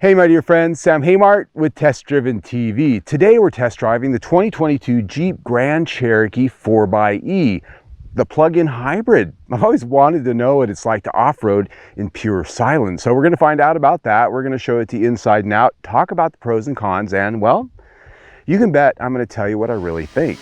Hey my dear friends, Sam Haymart with Test Driven TV. Today we're test driving the 2022 Jeep Grand Cherokee 4xe, the plug-in hybrid. I've always wanted to know what it's like to off-road in pure silence. So we're going to find out about that. We're going to show it to you inside and out, talk about the pros and cons, and well, you can bet I'm going to tell you what I really think.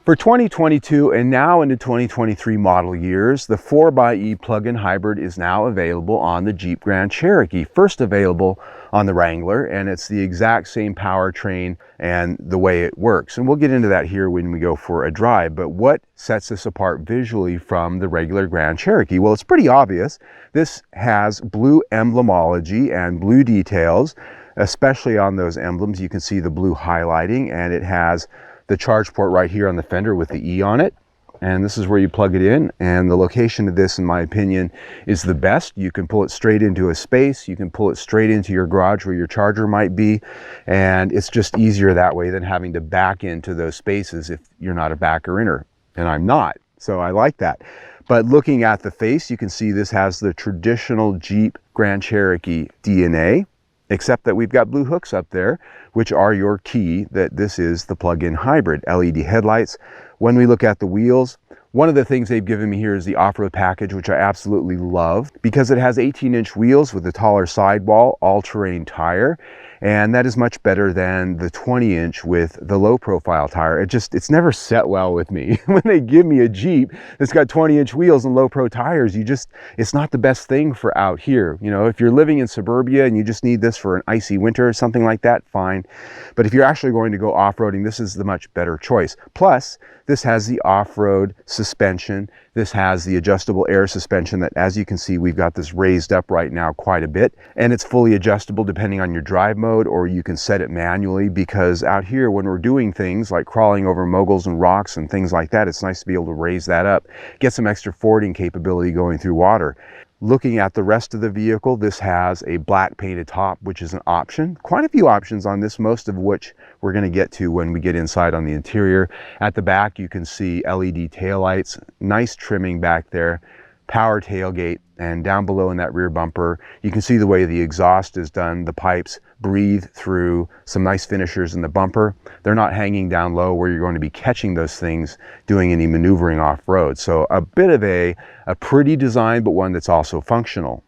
For 2022 and now into 2023 model years, the 4xe plug-in hybrid is now available on the Jeep Grand Cherokee. First available on the Wrangler, and it's the exact same powertrain and the way it works. And we'll get into that here when we go for a drive. But what sets this apart visually from the regular Grand Cherokee? Well, it's pretty obvious. This has blue emblemology and blue details, especially on those emblems. You can see the blue highlighting, and it has the charge port right here on the fender with the E on it, and this is where you plug it in. And the location of this, in my opinion, is the best. You can pull it straight into a space, you can pull it straight into your garage where your charger might be, and it's just easier that way than having to back into those spaces if you're not a backer-inner, and I'm not, so I like that. But looking at the face, you can see this has the traditional Jeep Grand Cherokee DNA, except that we've got blue hooks up there, which are your key that this is the plug-in hybrid. LED headlights. When we look at the wheels, one of the things they've given me here is the off-road package, which I absolutely love because it has 18-inch wheels with a taller sidewall, all-terrain tire, and that is much better than the 20-inch with the low-profile tire. It's never set well with me. When they give me a Jeep that's got 20-inch wheels and low-pro tires, it's not the best thing for out here. You know, if you're living in suburbia and you just need this for an icy winter or something like that, fine. But if you're actually going to go off-roading, this is the much better choice. Plus, this has the off-road suspension. This has the adjustable air suspension that, as you can see, we've got this raised up right now quite a bit, and it's fully adjustable depending on your drive mode, or you can set it manually, because out here when we're doing things like crawling over moguls and rocks and things like that, it's nice to be able to raise that up, get some extra fording capability going through water. Looking at the rest of the vehicle, this has a black painted top, which is an option. Quite a few options on this, most of which we're going to get to when we get inside on the interior. At the back, you can see LED taillights, nice trimming back there, power tailgate, and down below in that rear bumper, you can see the way the exhaust is done. The pipes breathe through some nice finishers in the bumper. They're not hanging down low where you're going to be catching those things doing any maneuvering off-road. So a bit of a pretty design, but one that's also functional.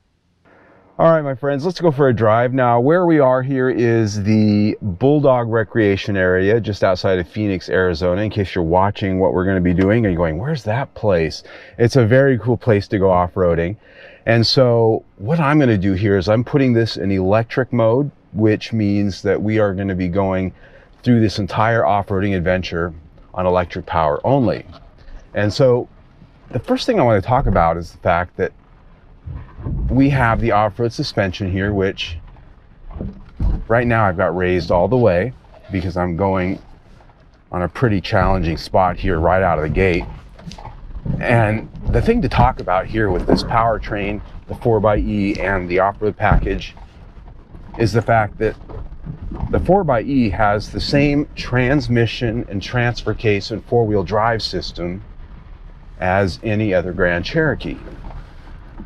All right, my friends, let's go for a drive. Now, where we are here is the Bulldog Recreation Area just outside of Phoenix, Arizona. In case you're watching what we're going to be doing and you're going, where's that place? It's a very cool place to go off-roading. And so what I'm going to do here is I'm putting this in electric mode, which means that we are going to be going through this entire off-roading adventure on electric power only. And so the first thing I want to talk about is the fact that we have the off-road suspension here, which right now I've got raised all the way because I'm going on a pretty challenging spot here right out of the gate. And the thing to talk about here with this powertrain, the 4xe and the off-road package, is the fact that the 4xe has the same transmission and transfer case and four-wheel drive system as any other Grand Cherokee.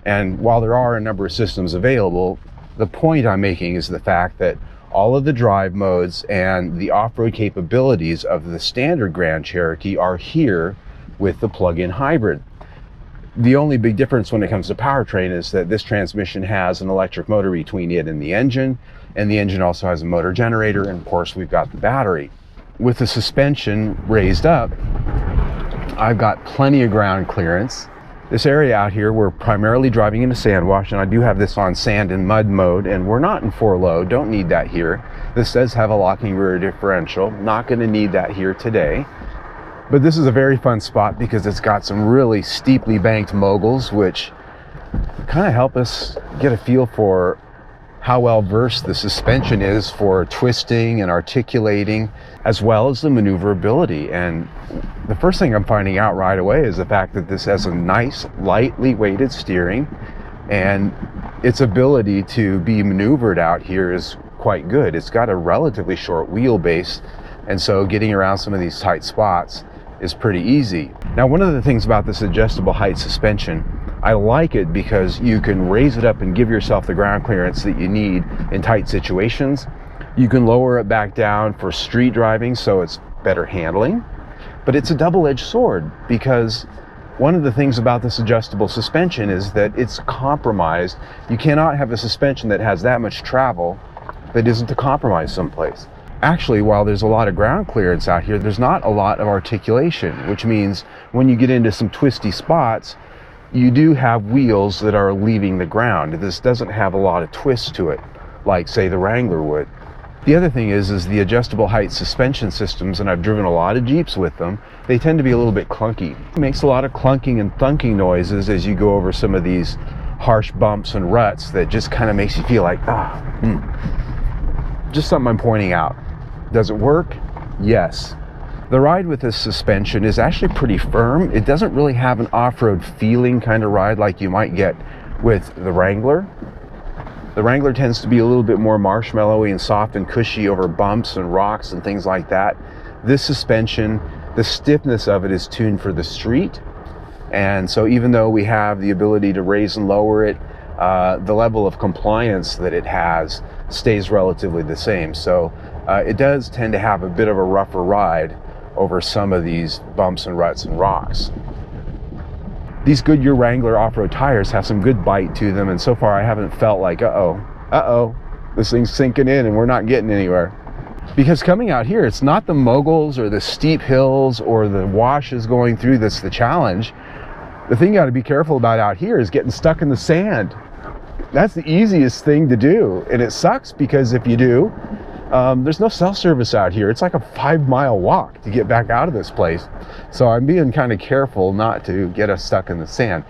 And while there are a number of systems available, the point I'm making is the fact that all of the drive modes and the off-road capabilities of the standard Grand Cherokee are here with the plug-in hybrid. The only big difference when it comes to powertrain is that this transmission has an electric motor between it and the engine also has a motor generator, and of course we've got the battery. With the suspension raised up, I've got plenty of ground clearance. This area out here, we're primarily driving into sand wash, and I do have this on sand and mud mode, and we're not in 4-low, don't need that here. This does have a locking rear differential, not going to need that here today. But this is a very fun spot because it's got some really steeply banked moguls, which kind of help us get a feel for how well versed the suspension is for twisting and articulating, as well as the maneuverability. And the first thing I'm finding out right away is the fact that this has a nice lightly weighted steering, and its ability to be maneuvered out here is quite good. It's got a relatively short wheelbase, and so getting around some of these tight spots is pretty easy. Now, one of the things about this adjustable height suspension, I like it because you can raise it up and give yourself the ground clearance that you need in tight situations. You can lower it back down for street driving, so it's better handling. But it's a double-edged sword, because one of the things about this adjustable suspension is that it's compromised. You cannot have a suspension that has that much travel that isn't a compromise someplace. Actually, while there's a lot of ground clearance out here, there's not a lot of articulation, which means when you get into some twisty spots, you do have wheels that are leaving the ground. This doesn't have a lot of twist to it, like say the Wrangler would. The other thing is the adjustable height suspension systems, and I've driven a lot of Jeeps with them, they tend to be a little bit clunky. It makes a lot of clunking and thunking noises as you go over some of these harsh bumps and ruts that just kind of makes you feel like, Just something I'm pointing out. Does it work? Yes. The ride with this suspension is actually pretty firm. It doesn't really have an off-road feeling kind of ride like you might get with the Wrangler. The Wrangler tends to be a little bit more marshmallowy and soft and cushy over bumps and rocks and things like that. This suspension, the stiffness of it is tuned for the street. And so even though we have the ability to raise and lower it, the level of compliance that it has stays relatively the same. So it does tend to have a bit of a rougher ride over some of these bumps and ruts and rocks. These Goodyear Wrangler off-road tires have some good bite to them, and so far I haven't felt like, this thing's sinking in and we're not getting anywhere. Because coming out here, it's not the moguls or the steep hills or the washes going through that's the challenge. The thing you got to be careful about out here is getting stuck in the sand. That's the easiest thing to do, and it sucks because if you do, there's no self-service out here. It's like a 5-mile walk to get back out of this place. So I'm being kind of careful not to get us stuck in the sand.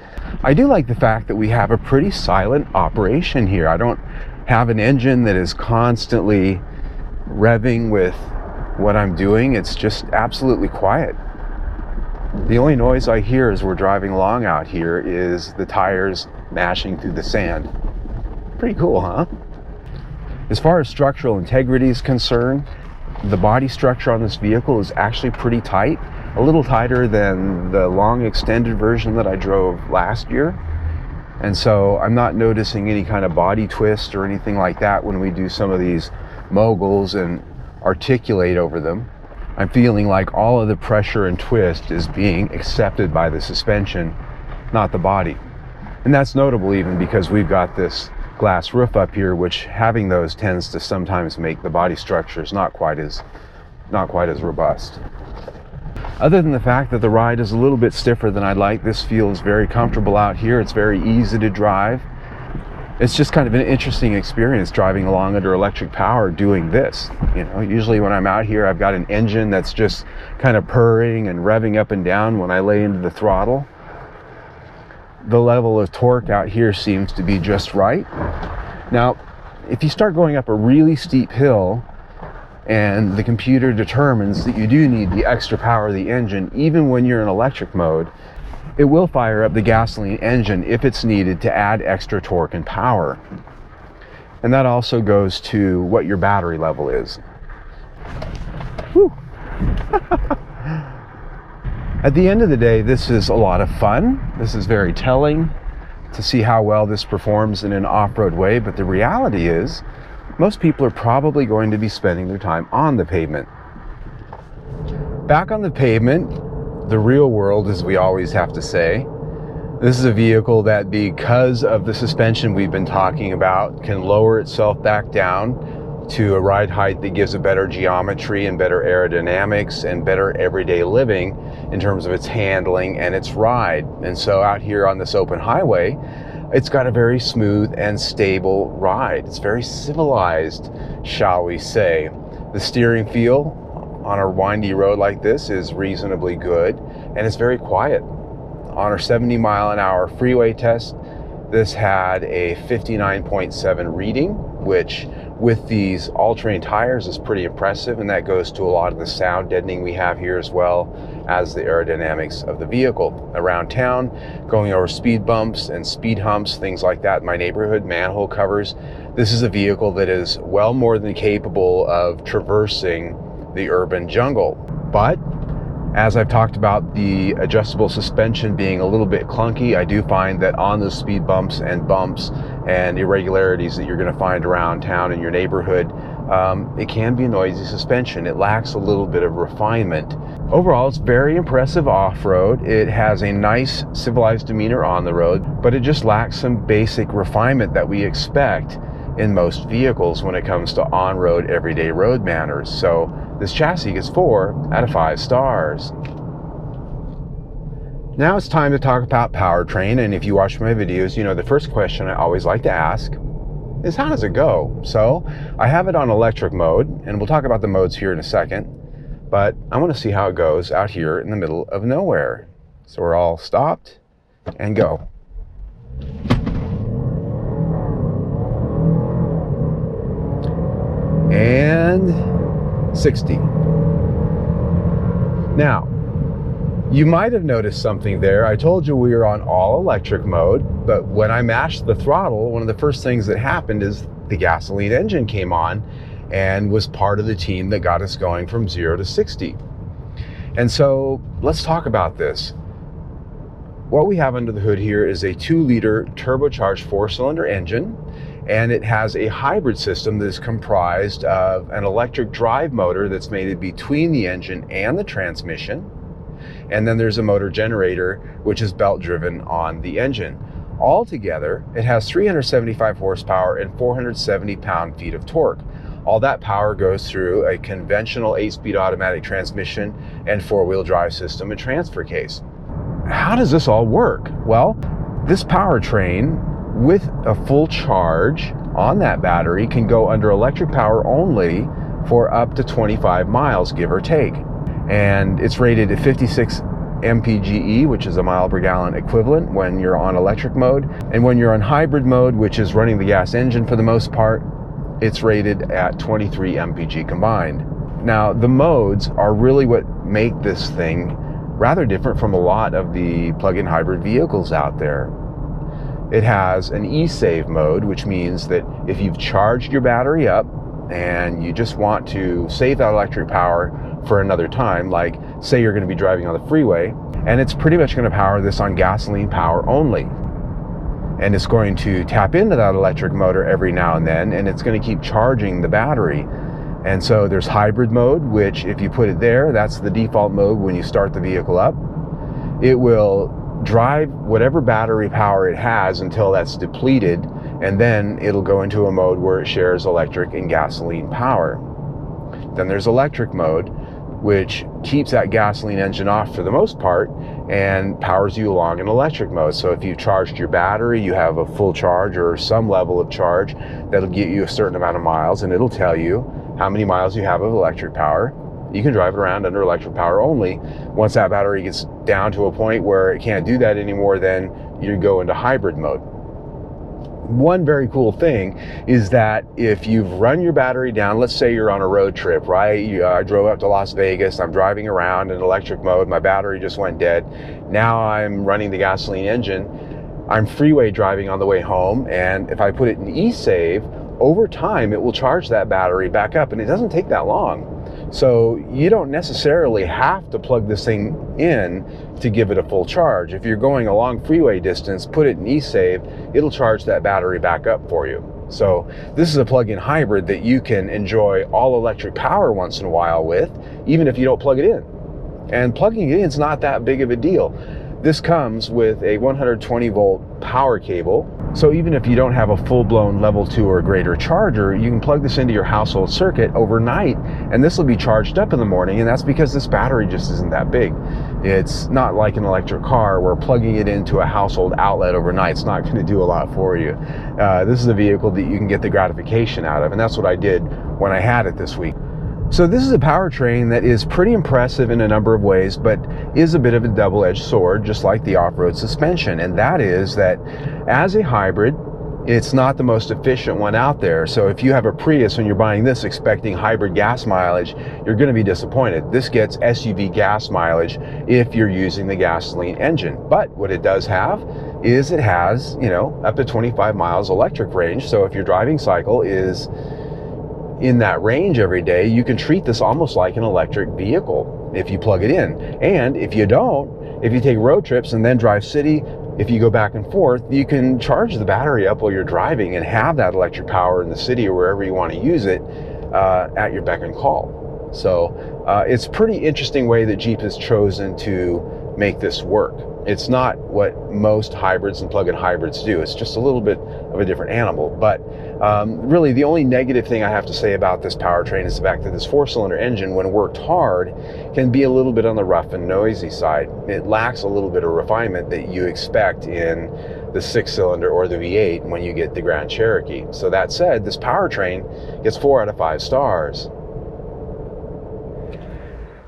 I do like the fact that we have a pretty silent operation here. I don't have an engine that is constantly revving with what I'm doing. It's just absolutely quiet. The only noise I hear as we're driving along out here is the tires mashing through the sand. Pretty cool, huh? As far as structural integrity is concerned, the body structure on this vehicle is actually pretty tight, a little tighter than the long extended version that I drove last year. And so I'm not noticing any kind of body twist or anything like that when we do some of these moguls and articulate over them. I'm feeling like all of the pressure and twist is being accepted by the suspension, not the body. And that's notable even because we've got this glass roof up here, which having those tends to sometimes make the body structures not quite as robust. Other than the fact that the ride is a little bit stiffer than I'd like, this feels very comfortable out here. It's very easy to drive. It's just kind of an interesting experience driving along under electric power doing this. You know, usually when I'm out here, I've got an engine that's just kind of purring and revving up and down when I lay into the throttle. The level of torque out here seems to be just right. Now, if you start going up a really steep hill and the computer determines that you do need the extra power of the engine, even when you're in electric mode, it will fire up the gasoline engine if it's needed to add extra torque and power. And that also goes to what your battery level is. Whew. At the end of the day, this is a lot of fun. This is very telling to see how well this performs in an off-road way, but the reality is most people are probably going to be spending their time on the pavement. Back on the pavement, the real world, as we always have to say, this is a vehicle that, because of the suspension we've been talking about, can lower itself back down to a ride height that gives a better geometry and better aerodynamics and better everyday living in terms of its handling and its ride. And so out here on this open highway, it's got a very smooth and stable ride. It's very civilized, shall we say. The steering feel on a windy road like this is reasonably good, and it's very quiet. On our 70-mile-an-hour freeway test, this had a 59.7 reading, which with these all-terrain tires is pretty impressive, and that goes to a lot of the sound deadening we have here, as well as the aerodynamics of the vehicle. Around town, going over speed bumps and speed humps, things like that in my neighborhood, manhole covers, this is a vehicle that is well more than capable of traversing the urban jungle. But as I've talked about the adjustable suspension being a little bit clunky, I do find that on those speed bumps and irregularities that you're going to find around town in your neighborhood, it can be a noisy suspension. It lacks a little bit of refinement. Overall, it's very impressive off-road. It has a nice civilized demeanor on the road, but it just lacks some basic refinement that we expect in most vehicles when it comes to on-road, everyday road manners. So this chassis gets 4 out of 5 stars. Now it's time to talk about powertrain, and if you watch my videos, you know the first question I always like to ask is, how does it go? So I have it on electric mode, and we'll talk about the modes here in a second, but I want to see how it goes out here in the middle of nowhere. So we're all stopped and go. And 60. Now, you might have noticed something there. I told you we were on all electric mode, but when I mashed the throttle, one of the first things that happened is the gasoline engine came on and was part of the team that got us going from 0 to 60. And so let's talk about this. What we have under the hood here is a 2-liter turbocharged 4-cylinder engine, and it has a hybrid system that is comprised of an electric drive motor that's mated between the engine and the transmission. And then there's a motor generator, which is belt driven on the engine. Altogether, it has 375 horsepower and 470 pound-feet of torque. All that power goes through a conventional 8-speed automatic transmission and 4-wheel drive system and transfer case. How does this all work? Well, this powertrain with a full charge on that battery can go under electric power only for up to 25 miles, give or take. And it's rated at 56 mpge, which is a mile per gallon equivalent when you're on electric mode. And when you're on hybrid mode, which is running the gas engine for the most part, it's rated at 23 mpg combined. Now, the modes are really what make this thing rather different from a lot of the plug-in hybrid vehicles out there. It has an e-save mode, which means that if you've charged your battery up and you just want to save that electric power for another time, like say you're going to be driving on the freeway, and it's pretty much going to power this on gasoline power only. And it's going to tap into that electric motor every now and then, and it's going to keep charging the battery. And so there's hybrid mode, which if you put it there, that's the default mode when you start the vehicle up. It will drive whatever battery power it has until that's depleted, and then it'll go into a mode where it shares electric and gasoline power. Then there's electric mode, which keeps that gasoline engine off for the most part and powers you along in electric mode. So if you've charged your battery, you have a full charge or some level of charge, that'll get you a certain amount of miles, and it'll tell you how many miles you have of electric power. You can drive it around under electric power only. Once that battery gets down to a point where it can't do that anymore, then you go into hybrid mode. One very cool thing is that if you've run your battery down, let's say you're on a road trip, right? I drove up to Las Vegas, I'm driving around in electric mode, my battery just went dead. Now I'm running the gasoline engine. I'm freeway driving on the way home, and if I put it in e-save, over time it will charge that battery back up, and it doesn't take that long. So you don't necessarily have to plug this thing in to give it a full charge. If you're going a long freeway distance, put it in e-save, it'll charge that battery back up for you. So this is a plug-in hybrid that you can enjoy all electric power once in a while with, even if you don't plug it in. And plugging it in is not that big of a deal. This comes with a 120 volt power cable. So even if you don't have a full-blown level 2 or greater charger, you can plug this into your household circuit overnight, and this will be charged up in the morning, and that's because this battery just isn't that big. It's not like an electric car where plugging it into a household outlet overnight is not going to do a lot for you. This is a vehicle that you can get the gratification out of, and that's what I did when I had it this week. So this is a powertrain that is pretty impressive in a number of ways, but is a bit of a double-edged sword, just like the off-road suspension. And that is that as a hybrid, It's not the most efficient one out there. So if you have a Prius when you're buying this expecting hybrid gas mileage, you're going to be disappointed. This gets SUV gas mileage if you're using the gasoline engine. But what it does have is it has, you know, up to 25 miles electric range. So if your driving cycle is in that range every day, you can treat this almost like an electric vehicle if you plug it in. And if you don't, if you take road trips and then drive city, if you go back and forth, you can charge the battery up while you're driving and have that electric power in the city or wherever you want to use it at your beck and call. So it's a pretty interesting way that Jeep has chosen to make this work. It's not what most hybrids and plug-in hybrids do. It's just a little bit of a different animal. But really, the only negative thing I have to say about this powertrain is the fact that this four-cylinder engine, when worked hard, can be a little bit on the rough and noisy side. It lacks a little bit of refinement that you expect in the six-cylinder or the V8 when you get the Grand Cherokee. So that said, this powertrain gets 4 out of 5 stars.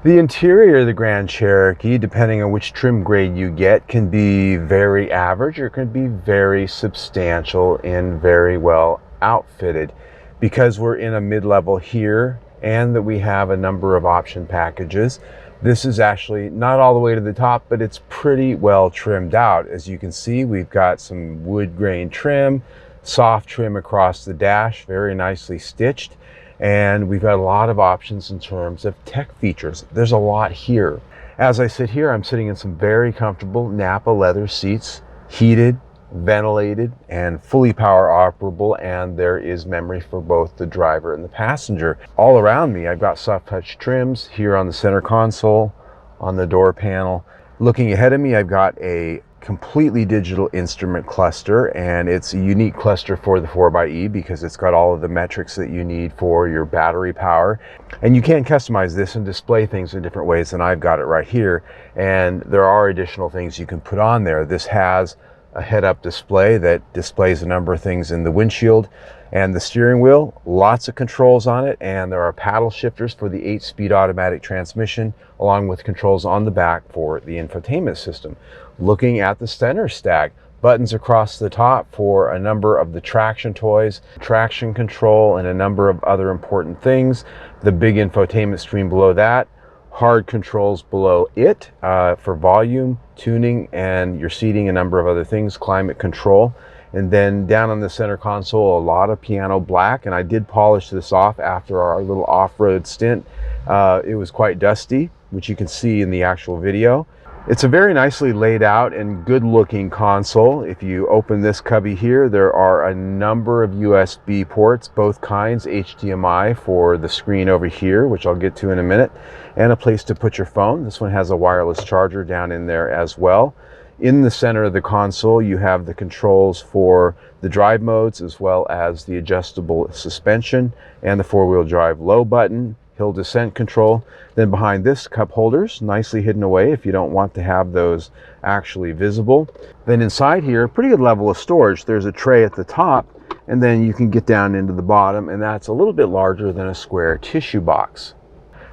The interior of the Grand Cherokee, depending on which trim grade you get, can be very average or can be very substantial and very well outfitted. Because we're in a mid-level here and that we have a number of option packages, this is actually not all the way to the top, but it's pretty well trimmed out. As you can see, we've got some wood grain trim, soft trim across the dash, very nicely stitched. And we've got a lot of options in terms of tech features. There's a lot here. As I sit here, I'm sitting in some very comfortable Napa leather seats, heated, ventilated, and fully power operable, and there is memory for both the driver and the passenger. All around me, I've got soft touch trims here on the center console, on the door panel. Looking ahead of me, I've got a completely digital instrument cluster, and it's a unique cluster for the 4xe because it's got all of the metrics that you need for your battery power. And you can customize this and display things in different ways, and I've got it right here. And there are additional things you can put on there. This has a head-up display that displays a number of things in the windshield, and the steering wheel, lots of controls on it, and there are paddle shifters for the 8-speed automatic transmission, along with controls on the back for the infotainment system. Looking at the center stack, buttons across the top for a number of the traction toys, traction control, and a number of other important things. The big infotainment screen below that, hard controls below it for volume, tuning, and your seating, a number of other things, climate control. And then down on the center console, a lot of piano black, and I did polish this off after our little off-road stint. It was quite dusty, which you can see in the actual video. It's a very nicely laid out and good looking console. If you open this cubby here, there are a number of USB ports, both kinds, HDMI for the screen over here, which I'll get to in a minute, and a place to put your phone. This one has a wireless charger down in there as well. In the center of the console, you have the controls for the drive modes, as well as the adjustable suspension and the four-wheel drive low button, hill descent control. Then behind this, cup holders, nicely hidden away if you don't want to have those actually visible. Then inside here, pretty good level of storage. There's a tray at the top, and then you can get down into the bottom, and that's a little bit larger than a square tissue box.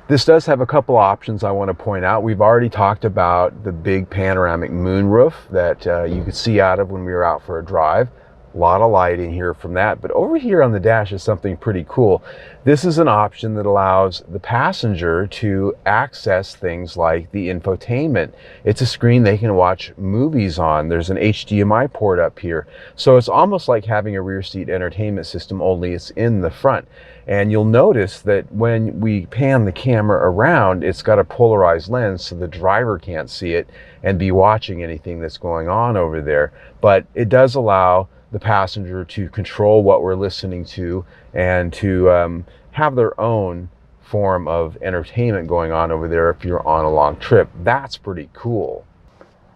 This does have a couple options I want to point out. We've already talked about the big panoramic moonroof that you could see out of when we were out for a drive. A lot of light in here from that, but over here on the dash is something pretty cool. This is an option that allows the passenger to access things like the infotainment. It's a screen they can watch movies on. There's an HDMI port up here. So it's almost like having a rear seat entertainment system, only it's in the front. And you'll notice that when we pan the camera around, it's got a polarized lens so the driver can't see it and be watching anything that's going on over there. But it does allow the passenger to control what we're listening to and to have their own form of entertainment going on over there if you're on a long trip. That's pretty cool.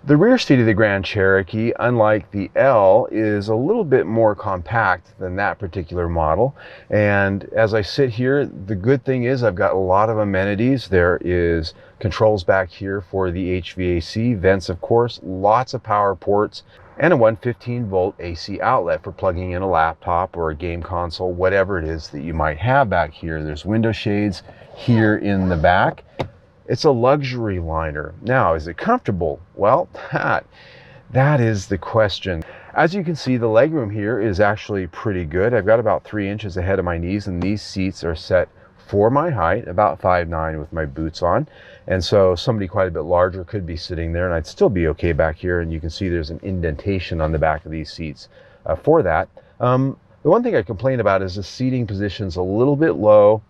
The rear seat of the Grand Cherokee, unlike the L, is a little bit more compact than that particular model. And as I sit here, the good thing is I've got a lot of amenities. There is controls back here for the HVAC, vents of course, lots of power ports, and a 115-volt AC outlet for plugging in a laptop or a game console, whatever it is that you might have back here. There's window shades here in the back. It's a luxury liner. Now, is it comfortable? Well, that is the question. As you can see, the legroom here is actually pretty good. I've got about 3 inches ahead of my knees, and these seats are set for my height, about 5'9" with my boots on. And so somebody quite a bit larger could be sitting there and I'd still be okay back here. And you can see there's an indentation on the back of these seats for that. The one thing I complain about is the seating position's a little bit low,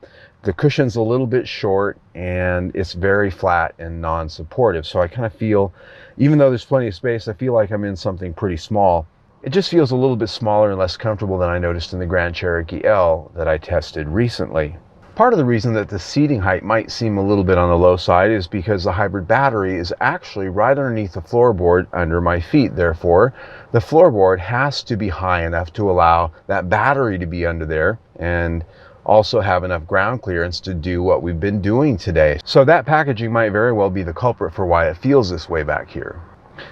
the cushion's a little bit short, and it's very flat and non-supportive. So I kind of feel, even though there's plenty of space, I feel like I'm in something pretty small. It just feels a little bit smaller and less comfortable than I noticed in the Grand Cherokee L that I tested recently. Part of the reason that the seating height might seem a little bit on the low side is because the hybrid battery is actually right underneath the floorboard under my feet. Therefore, the floorboard has to be high enough to allow that battery to be under there and also have enough ground clearance to do what we've been doing today. So that packaging might very well be the culprit for why it feels this way back here.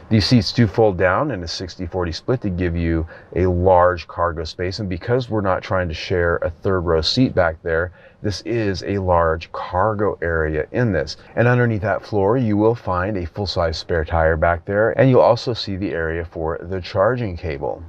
These seats do fold down in a 60-40 split to give you a large cargo space, and because we're not trying to share a third row seat back there, this is a large cargo area in this. And underneath that floor you will find a full-size spare tire back there, and you'll also see the area for the charging cable.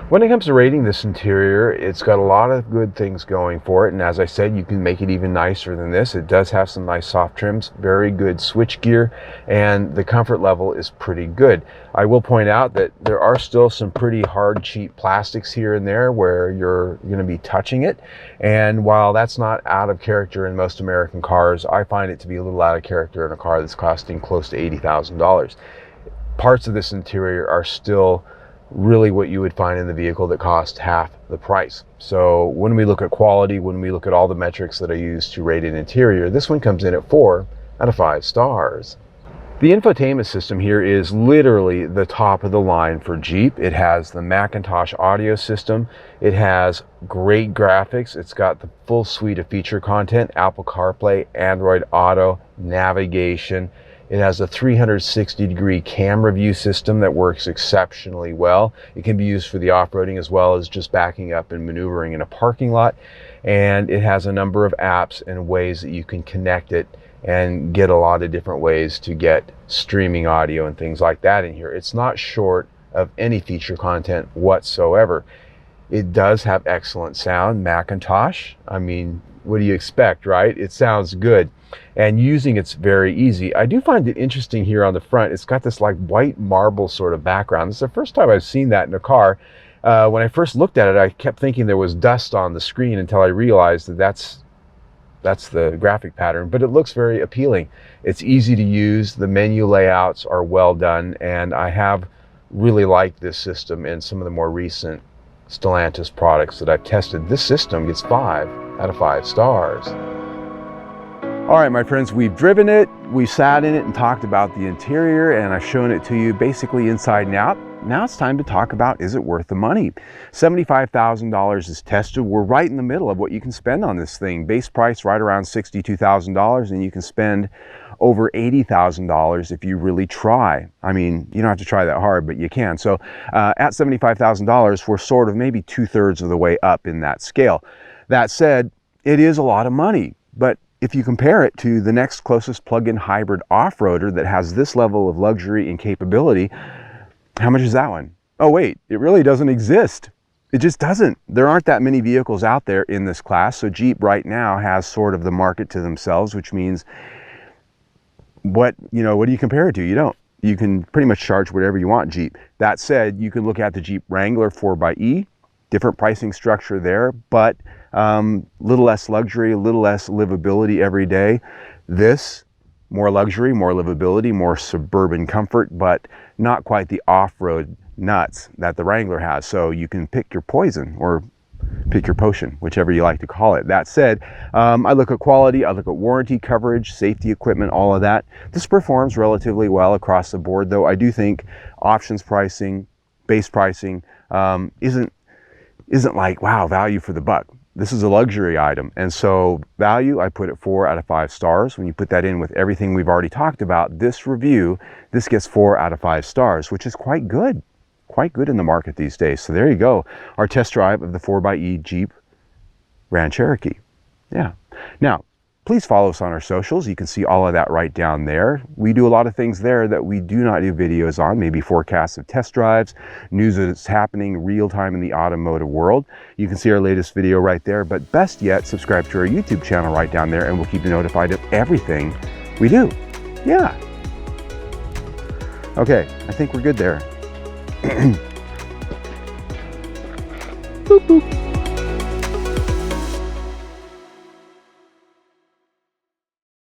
When it comes to rating this interior, it's got a lot of good things going for it, and as I said, you can make it even nicer than this. It does have some nice soft trims, very good switch gear, and the comfort level is pretty good. I will point out that there are still some pretty hard, cheap plastics here and there where you're going to be touching it, and while that's not out of character in most American cars, I find it to be a little out of character in a car that's costing close to $80,000. Parts of this interior are still really what you would find in the vehicle that cost half the price. So when we look at quality, when we look at all the metrics that I use to rate an interior, this one comes in at 4 out of 5 stars. The infotainment system here is literally the top of the line for Jeep. It has the Macintosh audio system. It has great graphics. It's got the full suite of feature content, Apple CarPlay, Android Auto, navigation. It has a 360-degree camera view system that works exceptionally well. It can be used for the off-roading as well as just backing up and maneuvering in a parking lot. And it has a number of apps and ways that you can connect it and get a lot of different ways to get streaming audio and things like that in here. It's not short of any feature content whatsoever. It does have excellent sound. Macintosh, I mean, what do you expect, right? It sounds good. And using it's very easy. I do find it interesting here on the front. It's got this like white marble sort of background. It's the first time I've seen that in a car. When I first looked at it, I kept thinking there was dust on the screen until I realized that that's the graphic pattern, but it looks very appealing. It's easy to use. The menu layouts are well done, and I have really liked this system in some of the more recent Stellantis products that I've tested. This system gets 5 out of 5 stars. All right, my friends, we've driven it, we sat in it and talked about the interior, and I've shown it to you basically inside and out. Now it's time to talk about, is it worth the money? $75,000 is tested. We're right in the middle of what you can spend on this thing. Base price right around $62,000, and you can spend over $80,000 if you really try. I mean, you don't have to try that hard, but you can. So at $75,000, we're sort of maybe 2/3 of the way up in that scale. That said, it is a lot of money, but if you compare it to the next closest plug-in hybrid off-roader that has this level of luxury and capability, how much is that one? Oh wait, it really doesn't exist. It just doesn't. There aren't that many vehicles out there in this class, so Jeep right now has sort of the market to themselves, which means what do you compare it to? You don't. You can pretty much charge whatever you want, Jeep. That said, you can look at the Jeep Wrangler 4xe, different pricing structure there, but little less luxury, a little less livability every day. This, more luxury, more livability, more suburban comfort, but not quite the off-road nuts that the Wrangler has. So you can pick your poison or pick your potion, whichever you like to call it. That said, I look at quality, I look at warranty coverage, safety equipment, all of that. This performs relatively well across the board, though I do think options pricing, base pricing isn't like, wow, value for the buck. This is a luxury item, and so value, I put it 4 out of 5 stars. When you put that in with everything we've already talked about, this review, this gets 4 out of 5 stars, which is quite good in the market these days. So there you go, our test drive of the 4xe Jeep Grand Cherokee. Yeah. Now, Please follow us on our socials. You can see all of that right down there. We do a lot of things there that we do not do videos on, maybe forecasts of test drives, news that's happening real time in the automotive world. You can see our latest video right there, but best yet, subscribe to our YouTube channel right down there and we'll keep you notified of everything we do. Yeah. Okay, I think we're good there. Boop, boop.